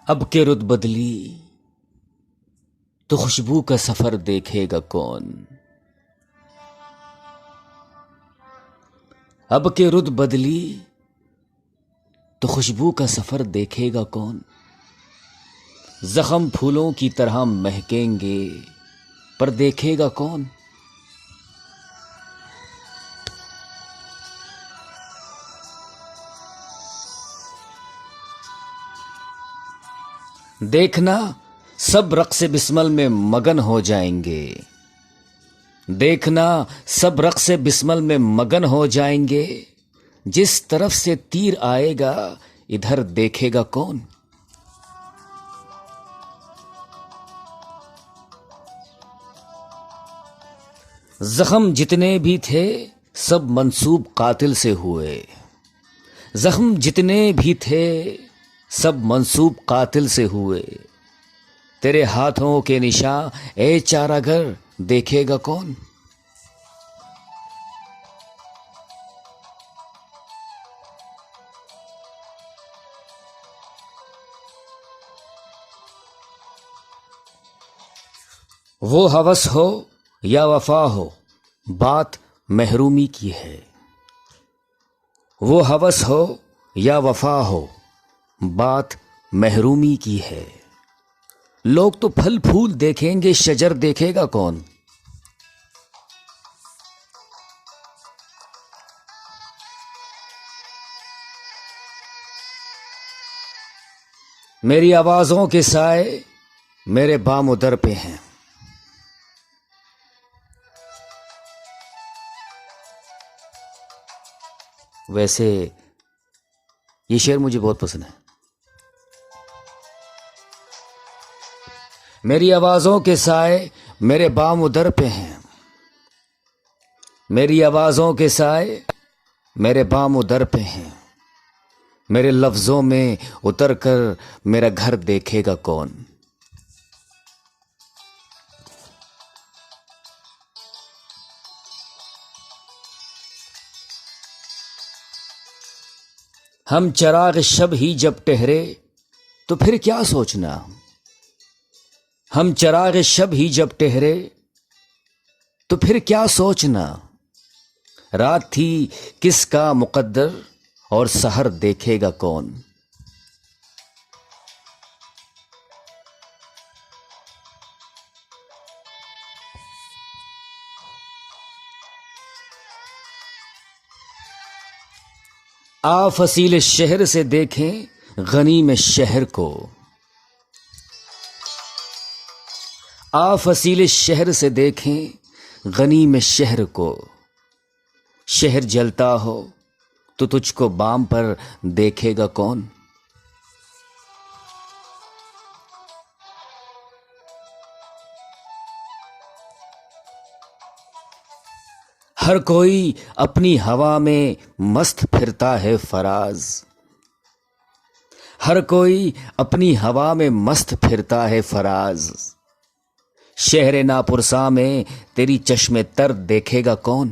اب کہ رت بدلی تو خوشبو کا سفر دیکھے گا کون؟ اب کہ رت بدلی تو خوشبو کا سفر دیکھے گا کون؟ زخم پھولوں کی طرح مہکیں گے پر دیکھے گا کون؟ دیکھنا سب رقص بسمل میں مگن ہو جائیں گے، دیکھنا سب رقص بسمل میں مگن ہو جائیں گے، جس طرف سے تیر آئے گا ادھر دیکھے گا کون؟ زخم جتنے بھی تھے سب منسوب قاتل سے ہوئے، زخم جتنے بھی تھے سب منسوب قاتل سے ہوئے، تیرے ہاتھوں کے نشاں اے چارہ گر دیکھے گا کون؟ وہ ہوس ہو یا وفا ہو بات محرومی کی ہے، وہ ہوس ہو یا وفا ہو بات محرومی کی ہے، لوگ تو پھل پھول دیکھیں گے شجر دیکھے گا کون؟ میری آوازوں کے سائے میرے بام و در پہ ہیں، ویسے یہ شعر مجھے بہت پسند ہے۔ میری آوازوں کے سائے میرے بام و در پہ ہیں، میری آوازوں کے سائے میرے بام و در پہ ہیں، میرے لفظوں میں اتر کر میرا گھر دیکھے گا کون؟ ہم چراغ شب ہی جب ٹہرے تو پھر کیا سوچنا، ہم چراغ شب ہی جب ٹہرے تو پھر کیا سوچنا، رات تھی کس کا مقدر اور سحر دیکھے گا کون؟ آ فصیل شہر سے دیکھیں غنیم شہر کو، آ فصیل شہر سے دیکھیں غنیم شہر کو، شہر جلتا ہو تو تجھ کو بام پر دیکھے گا کون؟ ہر کوئی اپنی ہوا میں مست پھرتا ہے فراز، ہر کوئی اپنی ہوا میں مست پھرتا ہے فراز، شہر ناپرساں میں تیری چشم تر دیکھے گا کون؟